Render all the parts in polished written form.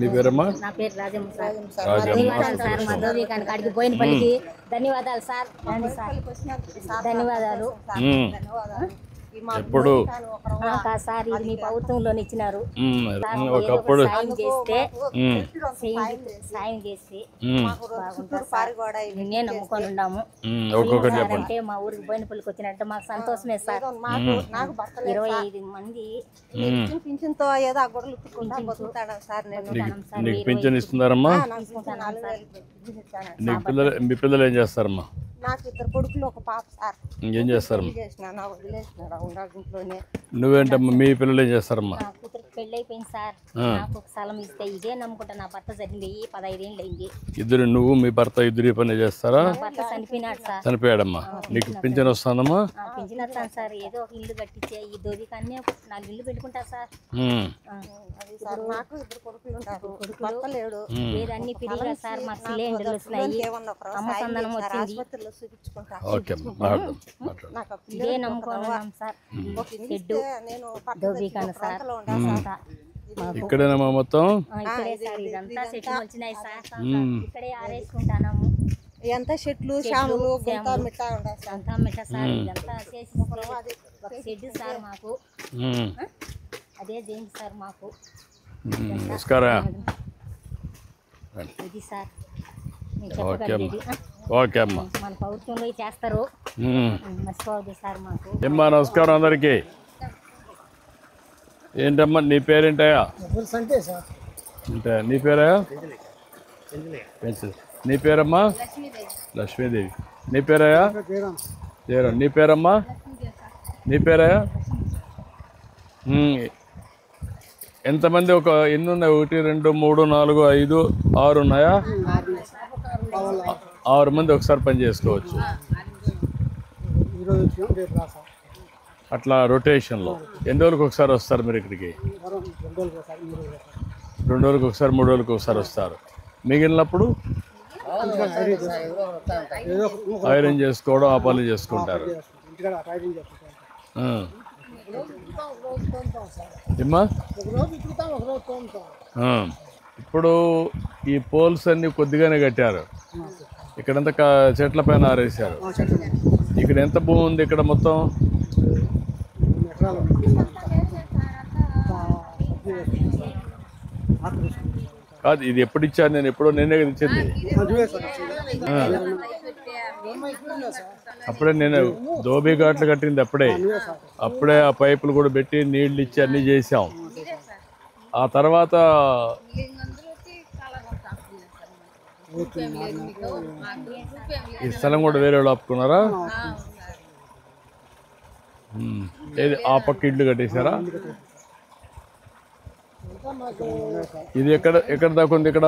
నీ పేరమ్మా? నా పేరు రాజమ్మ సార్. ధన్యవాదాలు సార్ మా దోబికాని కాడికి పోయినప్పటికీ ధన్యవాదాలు సార్. ధన్యవాదాలు. ఎప్పుడు సార్ ఇది మీ ప్రభుత్వంలోనే ఇచ్చినారు. ఒకప్పుడు సాయం చేసి నిన్నే నమ్ముకొని ఉన్నాము. అంటే మా ఊరికి బోయినపల్లికి వచ్చినట్టు మాకు సంతోషమే సార్. 25 మంది పింఛన్తో ఏదో ఆ గొడవలు నీకు పింఛన్ ఇస్తున్నారమ్మా? మీ పిల్లలు ఏం చేస్తారమ్మా? నాకు 2 కొడుకులు 1 పాప సార్. ఏం చేస్తారమ్మా? నువ్వేంటమ్మా? మీ పిల్లలు ఏం చేస్తారమ్మా? పెళ్ళి అయిపోయింది సార్. నాకు ఒక స్థలం ఇస్తే ఇదే నమ్ముకుంటా. నా భర్త చనిపోయి 15 ఏళ్ళు అయింది. ఇద్దరు నువ్వు మీ భర్త ఇద్దరు పని చేస్తారా? భర్త చనిపోయినాడు సార్. చనిపోయాడమ్మా. నీకు పింఛన్ వస్తానమ్మా? పింఛన్ వస్తాను సార్. ఏదో ఒక ఇల్లు కట్టించే ఈ దోబికాన్ని 4 ఇల్లు పెట్టుకుంటా సార్. నాకు 2 కొడుకులు ఉంటారు. అన్ని పెరిగా సార్. మాకు సిలిండర్లు వస్తున్నాయి. అమ్మసందనం వచ్చింది. ఇదే నమ్ముకున్నాం సార్. దోబికాను సార్. ఇక్కడేనమ్మా మొత్తం? ఇక్కడే సార్. ఇదంతా చెట్లు వచ్చినాయి సార్. ఇక్కడే ఆరేసుకుంటాము. ఎంత చెట్లు శాములు అంతా మిట్ట సార్. ఇదంతా చేసి ఒక షెడ్ సార్ మాకు. అదే దేనికి సార్ మాకు. ఇది సార్ ఓకే అమ్మా. మన ప్రభుత్వంలో చేస్తారు. మర్చిపోవద్దు సార్ మాకు. ఏమ్మా నమస్కారం అందరికి. ఏంటమ్మా నీ పేరేంటయా? అంటే నీ పేరా? నీ పేరమ్మా? లక్ష్మీదేవి. నీ పేరయ్యా? జయరాం. నీ పేరమ్మా? నీ పేరయ్యా? ఎంతమంది? ఎన్ని ఉన్నాయి? 1 2 3 4 5 6 ఉన్నాయా? 6 మంది ఒకసారి పని చేసుకోవచ్చు. అట్లా రొటేషన్లో. ఎన్ని రోజులకు ఒకసారి వస్తారు మీరు ఇక్కడికి? 2 రోజులకు ఒకసారి 3 రోజులకు ఒకసారి వస్తారు. మిగిలినప్పుడు ఐరన్ చేసుకోవడం ఆ పనులు చేసుకుంటారు. ఏమ్మా? ఇప్పుడు ఈ పోల్స్ అన్ని కొద్దిగానే కట్టారు. ఇక్కడంతా చెట్ల పైన ఆరేసారు. ఇక్కడ ఎంత భూమి ఉంది? ఇక్కడ మొత్తం కాదు. ఇది ఎప్పుడు ఇచ్చాను? నేను ఎప్పుడో నేనే ఇచ్చింది. అప్పుడే నేను దోబీ ఘాట్లు కట్టింది. అప్పుడే ఆ పైపులు కూడా పెట్టి నీళ్ళు ఇచ్చి అన్నీ చేసాం. ఆ తర్వాత ఈ స్థలం కూడా వేరే వాళ్ళు ఆపుకున్నారా? ఏది ఆ పక్క ఇల్లు కట్టేశారా? ఇది ఎక్కడ దాకా ఉంది? ఇక్కడ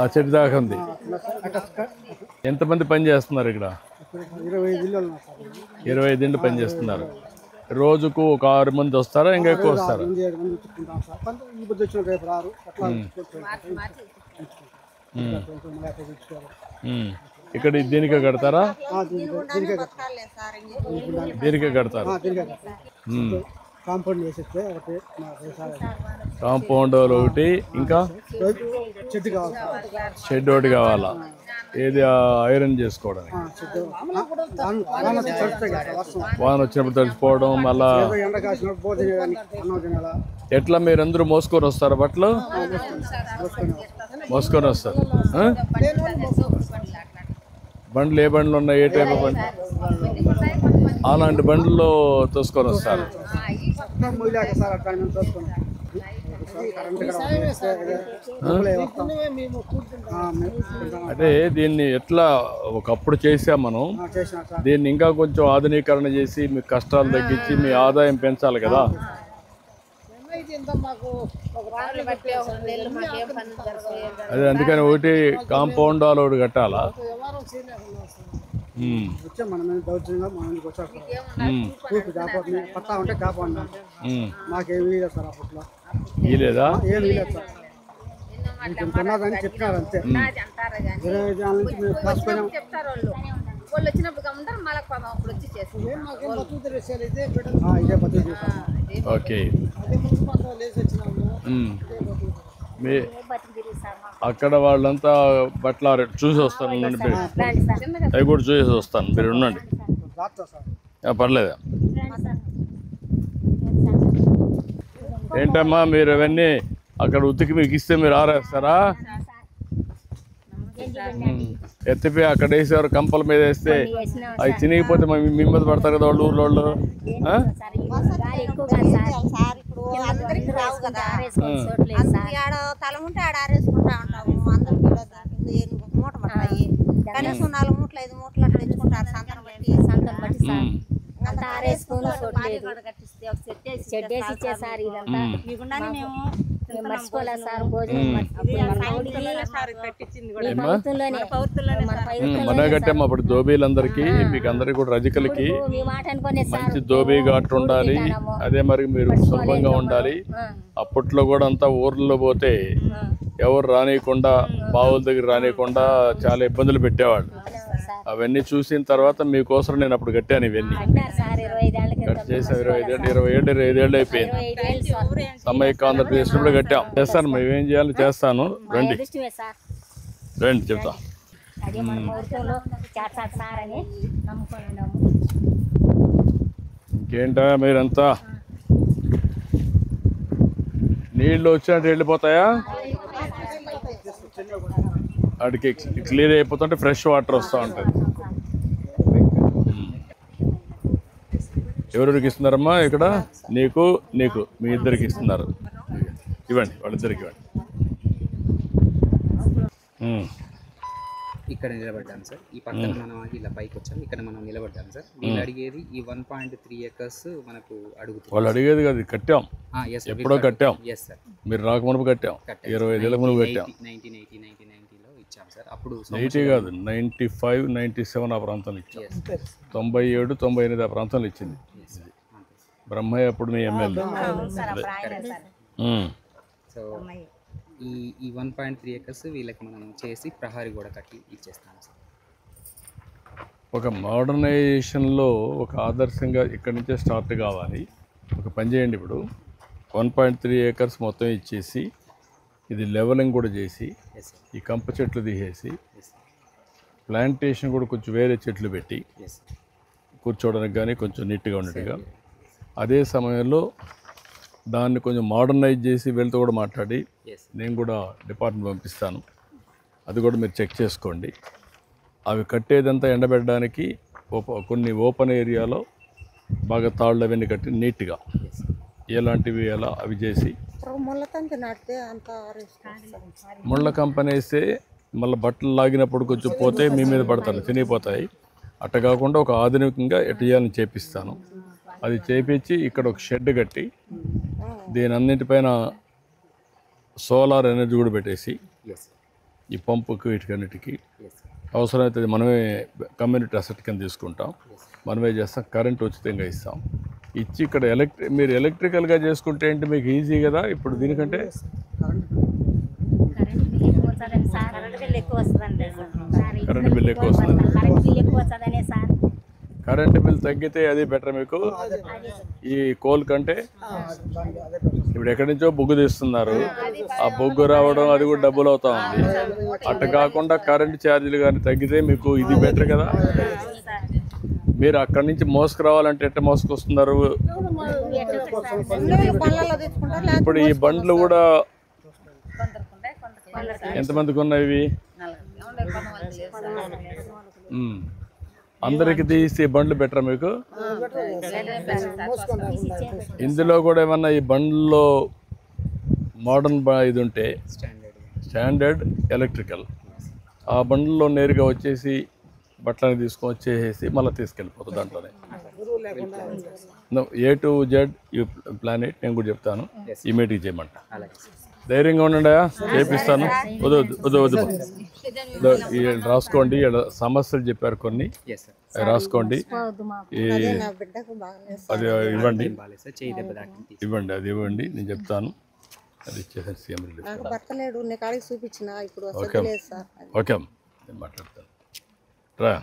ఆ చెట్టు దాకా ఉంది. ఎంతమంది పని చేస్తున్నారు ఇక్కడ? 25 ఇండ్లు పని చేస్తున్నారు. రోజుకు ఒక 6 మంది వస్తారా? ఇంకా ఎక్కువ వస్తారా? ఇక్కడ దీనికే కడతారా? దీనికే కడతారు. కాంపౌండ్ ఒకటి, ఇంకా షెడ్ ఒకటి కావాలా? ఏది ఐరన్ చేసుకోవడానికి? వాన వచ్చినప్పుడు తడిచిపోవడం. మళ్ళా ఎట్లా మీరందరూ మోసుకొని వస్తారా బట్టలు? మోసుకొని వస్తారు. బండ్లు ఏ బండ్లు ఉన్నాయి? ఏ టైప్ బండ్లు? అలాంటి బండ్లలో తోసుకొని వస్తారు. అంటే దీన్ని ఎట్లా ఒకప్పుడు చేసాం మనం. దీన్ని ఇంకా కొంచెం ఆధునీకరణ చేసి మీ కష్టాలు తగ్గించి మీ ఆదాయం పెంచాలి కదా. అదే అందుకని ఒకటి కాంపౌండ్ వాల్ ఒకటి కట్టాలా? లేదా చెప్పినారు అంతే. 25 నుంచి వాళ్ళు వచ్చినప్పుడు ఓకే. మీ బతికి తిరిగి సార్ మాకు. అక్కడ వాళ్ళంతా బట్టలు చూసి వస్తాను ఉండండి మీరు. రండి సార్. అవి కూడా చూసి వస్తాను, మీరు ఉండండి. పర్లేదా? రండి సార్. ఏంటమ్మా మీరు అవన్నీ అక్కడ ఉతికి మీకు ఇస్తే మీరు ఆరేస్తారా? ఎత్తిపోయి అక్కడ వేసేవారు, కంపల మీద వేస్తే అవి చినిగిపోతే మీ మీద పడతారు కదా వాళ్ళు ఊర్లో వాళ్ళు. సార్ ఈ గాలి ఎక్కువ కాదు సార్. సార్ ఇప్పుడు అందరికి రావు కదా, ఆరేసుకోవాలి చోట్లేదు సార్. అందుకు ఆడ తల ఉంటే ఆడ ఆరేసుకుంటా ఉంటాము. అందరికి మూట పడతాయి, కనీసం 4 మూటలు 5 మూటలు అట్లా తెచ్చుకుంటారు సంతను బట్టి. సంతం బట్టి సార్ అంతా ఆరేసుకొని చోట్లేదు. షెడ్ వేసి ఇచ్చే సార్ ఇదంతా మేము మర్చిపోలేదు సార్. భోజనం మన కట్టేమ్మా అప్పుడు దోబీలందరికీ మీకు అందరికి కూడా రజకులకి మీ మాట అనుకునే సార్. మంచి దోబీ ఘాట్ ఉండాలి. అదే మరి మీరు సులభంగా ఉండాలి. అప్పట్లో కూడా అంతా ఊర్లో పోతే ఎవరు రానియకుండా, బావుల దగ్గర రానియకుండా చాలా ఇబ్బందులు పెట్టేవాళ్ళు. అవన్నీ చూసిన తర్వాత మీకోసం నేను అప్పుడు కట్టాను ఇవన్నీ. కట్ చేసాం 25 ఏళ్ళు అయిపోయింది. సమైక్య ఆంధ్రప్రదేశ్ కూడా కట్టాం. చేస్తాను, మేమేం చేయాలో చేస్తాను. రండి రండి చెప్తా. ఇంకేంటా మీరంతా నీళ్ళు వచ్చినట్టు వెళ్ళిపోతాయా? వాడికి క్లియర్ అయిపోతుంటే ఫ్రెష్ వాటర్ వస్తూ ఉంటుంది. ఎవరెవరికి ఇస్తున్నారమ్మా ఇక్కడ? నీకు నీకు మీ ఇద్దరికి ఇస్తున్నారు. ఇవ్వండి, వాళ్ళిద్దరికి ఇవ్వండి. ఇక్కడ నిలబడ్డాం సార్. ఈ పక్కన మనం ఇలా పైకి వచ్చాం, ఇక్కడ మనం నిలబడ్డాం సార్. వీళ్ళు అడిగేది ఈ 1.3 acres మనకు అడుగుతుంది. వాళ్ళు అడిగేది కాదు, కట్టాం ఎప్పుడో కట్టాం. ఎస్ సార్, మీరు రాకమునుపు కట్టాం. 25 ఏళ్ళ ముందు కట్టాం. 1980-1990లో ఇచ్చాం సార్. అప్పుడు 80 కాదు, 95, 97 ఆ ప్రాంతంలో ఇచ్చాం. 97, 98 ఆ ప్రాంతంలో ఇచ్చింది. బ్రహ్మయ్య అప్పుడు మీ ఎమ్మెల్యే. సో ఈ 1.3 acres వీళ్ళకి మనం చేసి ప్రహారీ కూడా కట్టి ఇచ్చేస్తాం సార్. ఒక మోడర్నైజేషన్లో ఒక ఆదర్శంగా ఇక్కడి నుంచే స్టార్ట్ కావాలి. ఒక పని చేయండి, ఇప్పుడు 1.3 acres మొత్తం ఇచ్చేసి ఇది లెవెలింగ్ కూడా చేసి ఈ కంప చెట్లు తీసేసి ప్లాంటేషన్ కూడా కొంచెం వేరే చెట్లు పెట్టి కూర్చోవడానికి కానీ కొంచెం నీట్గా ఉన్నట్టుగా, అదే సమయంలో దాన్ని కొంచెం మోడర్నైజ్ చేసి వీళ్ళతో కూడా మాట్లాడి నేను కూడా డిపార్ట్మెంట్ పంపిస్తాను. అది కూడా మీరు చెక్ చేసుకోండి. అవి కట్టేదంతా ఎండబెట్టడానికి కొన్ని ఓపెన్ ఏరియాలో బాగా తాళ్ళు అవన్నీ కట్టి నీట్గా ఎలాంటివి ఎలా అవి చేసి ముళ్ళ కంపెనీ వేస్తే మళ్ళీ బట్టలు లాగినప్పుడు కొంచెం పోతే మీ మీద పడతారు, తినిగిపోతాయి. అట్ట కాకుండా ఒక ఆధునికంగా ఎటు చేయాలని చేపిస్తాను. అది చేపించి ఇక్కడ ఒక షెడ్ కట్టి దీని అన్నింటిపైన సోలార్ ఎనర్జీ కూడా పెట్టేసి ఈ పంపుకి వీటికన్నిటికీ అవసరమైతే మనమే కమ్యూనిటీ అసెట్ కింద తీసుకుంటాం, మనమే చేస్తాం. కరెంట్ ఉచితంగా ఇస్తాం. ఇచ్చి ఇక్కడ మీరు ఎలక్ట్రికల్గా చేసుకుంటే ఏంటి మీకు ఈజీ కదా. ఇప్పుడు దీనికంటే కరెంట్ బిల్ ఎక్కువ వస్తుంది. కరెంట్ బిల్ తగ్గితే అది బెటర్ మీకు. ఈ కోల్ కంటే ఇప్పుడు ఎక్కడి నుంచో బొగ్గు తీస్తున్నారు, ఆ బొగ్గు రావడం అది కూడా డబ్బులు అవుతా ఉంది. అట్ట కాకుండా కరెంట్ ఛార్జీలు కానీ తగ్గితే మీకు ఇది బెటర్ కదా. మీరు అక్కడి నుంచి మోసుకురావాలంటే ఎట్ట మోసుకొస్తున్నారు? ఇప్పుడు ఈ బండ్లు కూడా ఎంతమందికి ఉన్నాయి? అందరికి తీసి బండ్లు బెటర్ మీకు. ఇందులో కూడా ఏమన్నా ఈ బండ్లో మోడర్న్ ఇది ఉంటే స్టాండర్డ్ ఎలక్ట్రికల్, ఆ బండ్లో నేరుగా వచ్చేసి బట్టలని తీసుకొని వచ్చేసి మళ్ళీ తీసుకెళ్ళిపోతుంది. దాంట్లోనే A to Z you plan it. నేను కూడా చెప్తాను, ఈ మీటింగ్ చేయమంట. ధైర్యంగా ఉండండి, చేపిస్తాను. వద్దు రాసుకోండి. సమస్యలు చెప్పారు కొన్ని, రాసుకోండి. అది ఇవ్వండి, అది ఇవ్వండి, నేను చెప్తాను. అది ఇచ్చేసాను సీఎం రిలీఫ్. ఓకే నేను మాట్లాడతాను. రా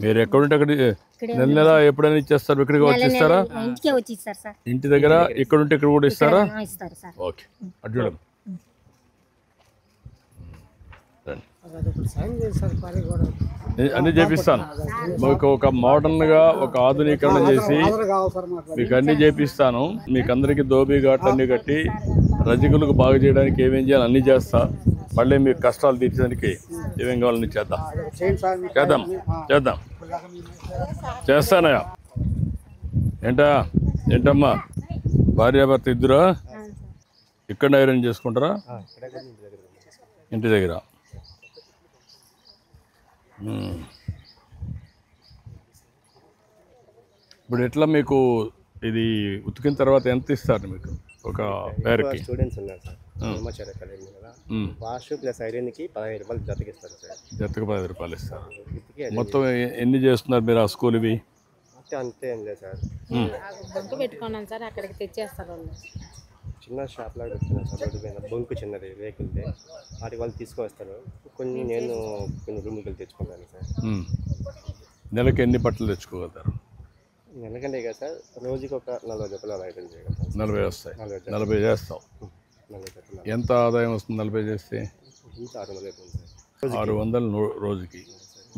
మీరు ఎక్కడుంటే అక్కడ నెల నెల ఎప్పుడైనా ఇచ్చేస్తారు, ఇక్కడికి వచ్చి ఇస్తారా? ఇంటికే వచ్చి ఇస్తారు సార్. ఇంటి దగ్గర ఎక్కడుంటే ఇక్కడ కూడా ఇస్తారా? ఇస్తారు సార్. ఓకే, అటు చూడండి. అన్నీ చేపిస్తాను మీకు, ఒక మోడర్న్గా ఒక ఆధునీకరణ చేసి మీకు అన్నీ చేపిస్తాను. మీకు అందరికీ దోబీ ఘాట్ అన్నీ కట్టి రజకులకు బాగు చేయడానికి ఏమేం చేయాలి అన్నీ చేస్తా. మళ్ళీ మీకు కష్టాలు తీర్చడానికి ఏమేం కావాలని చేద్దాం చేస్తానయ్యా. ఏంటమ్మా భార్యాభర్త ఇద్దరా ఇక్కడ ఐరన్ చేసుకుంటారా? ఇంటి దగ్గర. ఇప్పుడు ఎట్లా మీకు ఇది ఉతికిన తర్వాత ఎంత ఇస్తారు మీకు ఒక పేరుకి? స్టూడెంట్స్ ఉన్నారు సార్, బ్రహ్మచారి కాలేజీ కదా, వాష్ ప్లస్ ఐరన్కి 15 రూపాయలు జతకి ఇస్తారు సార్. జతకు 10 రూపాయలు ఇస్తారు. మొత్తం ఎన్ని చేస్తున్నారు మీరు ఆ స్కూల్ ఇవి? అంతే ఏం లేదు సార్, బంకు పెట్టుకున్నాను సార్, అక్కడికి తెచ్చేస్తారు వాళ్ళు. చిన్న షాప్ లాగా పెట్టుకున్నాను సార్, రోడ్డు మీద బొంకు చిన్నది వెహికల్ది, వాటికి వాళ్ళు తీసుకొస్తారు. కొన్ని నేను కొన్ని రూములకి తెచ్చుకున్నాను సార్. నెలకి ఎన్ని బట్టలు తెచ్చుకోగలుగుతారు? నెలకంటే కదా సార్, రోజుకి ఒక 40 జతలు అలా ఐరన్ చేయగలుగుతాను. 40 వస్తాయి. 40 చేస్తావు. 40 జతలు. ఎంత ఆదాయం వస్తుంది 40 చేస్తే? 600 అవుతుంది సార్. 600 రోజుకి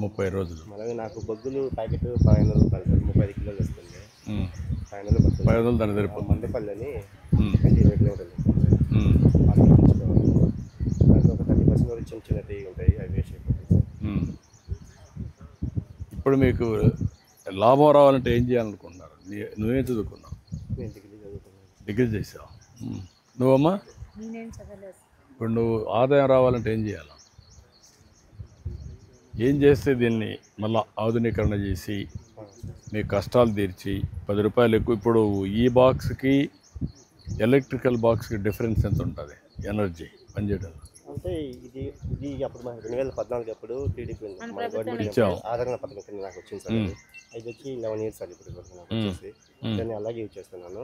30 రోజులు. అలాగే నాకు బొగ్గులు ప్యాకెట్ 500 రూపాయలు సార్, 35 కిలోలు వస్తుంది. 500 పడుతుంది. 500 దాన్ని సరిపోతుంది. మండపల్లని 20 కిలోమీటర్లు వస్తుంది. దాంట్లో ఒక 30% వరకు చిన్న చిన్న టీ ఉంటాయి, అవి వేస్ట్ అయిపోతాయి సార్. ఇప్పుడు మీకు లాభం రావాలంటే ఏం చేయాలనుకుంటున్నారు? నువ్వేం చదువుకున్నావు? నేను డిగ్రీ చదువుకున్నాను. డిగ్రీ చేసావు. నువ్వమ్మా? నేనేం చదవలేదు. ఇప్పుడు నువ్వు ఆదాయం రావాలంటే ఏం చేయాలి? ఏం చేస్తే దీన్ని మళ్ళీ ఆధునీకరణ చేసి మీ కష్టాలు తీర్చి 10 రూపాయలు ఎక్కువ. ఇప్పుడు ఈ బాక్స్కి ఎలక్ట్రికల్ బాక్స్కి డిఫరెన్స్ ఎంత ఉంటుంది ఎనర్జీ పనిచేయడం? అంటే ఇది అప్పుడు మనకి 2014 అప్పుడు టీడీపీ ఆదరణ పథకం కింద నాకు వచ్చింది సార్. అది వచ్చి 11 years సార్ ఇప్పుడు నాకు వచ్చేసి. దాన్ని అలాగే యూజ్ చేస్తున్నాను.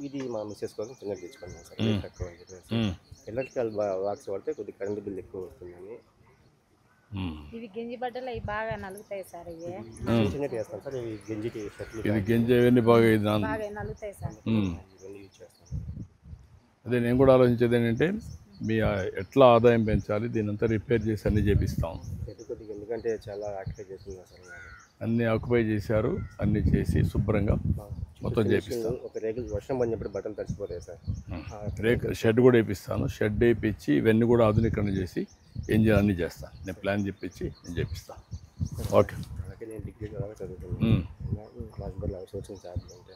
ఇది మా మిస్సెస్ కోసం చిన్నది తెచ్చుకున్నాను సార్, తక్కువ అని చెప్పేసి. ఎలక్ట్రికల్ బాక్స్ వాడితే కొద్దిగా కరెంట్ బిల్ ఎక్కువ వస్తుందని. ఇవి గింజి బట్టలు అవి బాగా నలుగుతాయి సార్. ఇవి చిన్నది వేస్తాను సార్, ఇవి గంజికి షర్ట్లు ఇది గింజ ఇవన్నీ బాగా బాగా నలుగుతాయి సార్. ఇవన్నీ యూజ్ చేస్తాను. అదే నేను కూడా ఆలోచించేది ఏంటంటే మీ ఎట్లా ఆదాయం పెంచాలి, దీని అంతా రిపేర్ చేసి అన్నీ చేపిస్తాం. కొద్దిగా ఎందుకంటే చాలా ఆక్టిఫై చేస్తున్నా సార్. అన్నీ ఆక్యుపై చేశారు, అన్నీ చేసి శుభ్రంగా మొత్తం చేపిస్తాం. ఒక రేకులు వర్షం పడినప్పుడు బట్టలు తడిచిపోతాయి సార్. షెడ్ కూడా వేపిస్తాను. షెడ్ వేయించి ఇవన్నీ కూడా ఆధునీకరణ చేసి ఏం చేయాలి అన్నీ చేస్తాను. నేను ప్లాన్ చెప్పించి నేను చేపిస్తాను. ఓకే. అలాగే నేను డిగ్రీ కూడా చదువుతున్నాను. రాజంపేట సోషల్ జాబ్ అంటే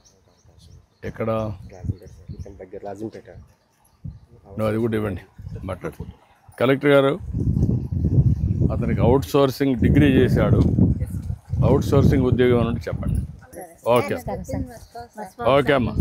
ఎక్కడ? రాజంపేట సార్, ఇక్కడ దగ్గర రాజంపేట. నువ్వు అది కూడా ఇవ్వండి, మాట్లాడు. కలెక్టర్ గారు అతనికి అవుట్ సోర్సింగ్ డిగ్రీ చేశాడు, అవుట్ సోర్సింగ్ ఉద్యోగం అని చెప్పండి. ఓకే అమ్మా.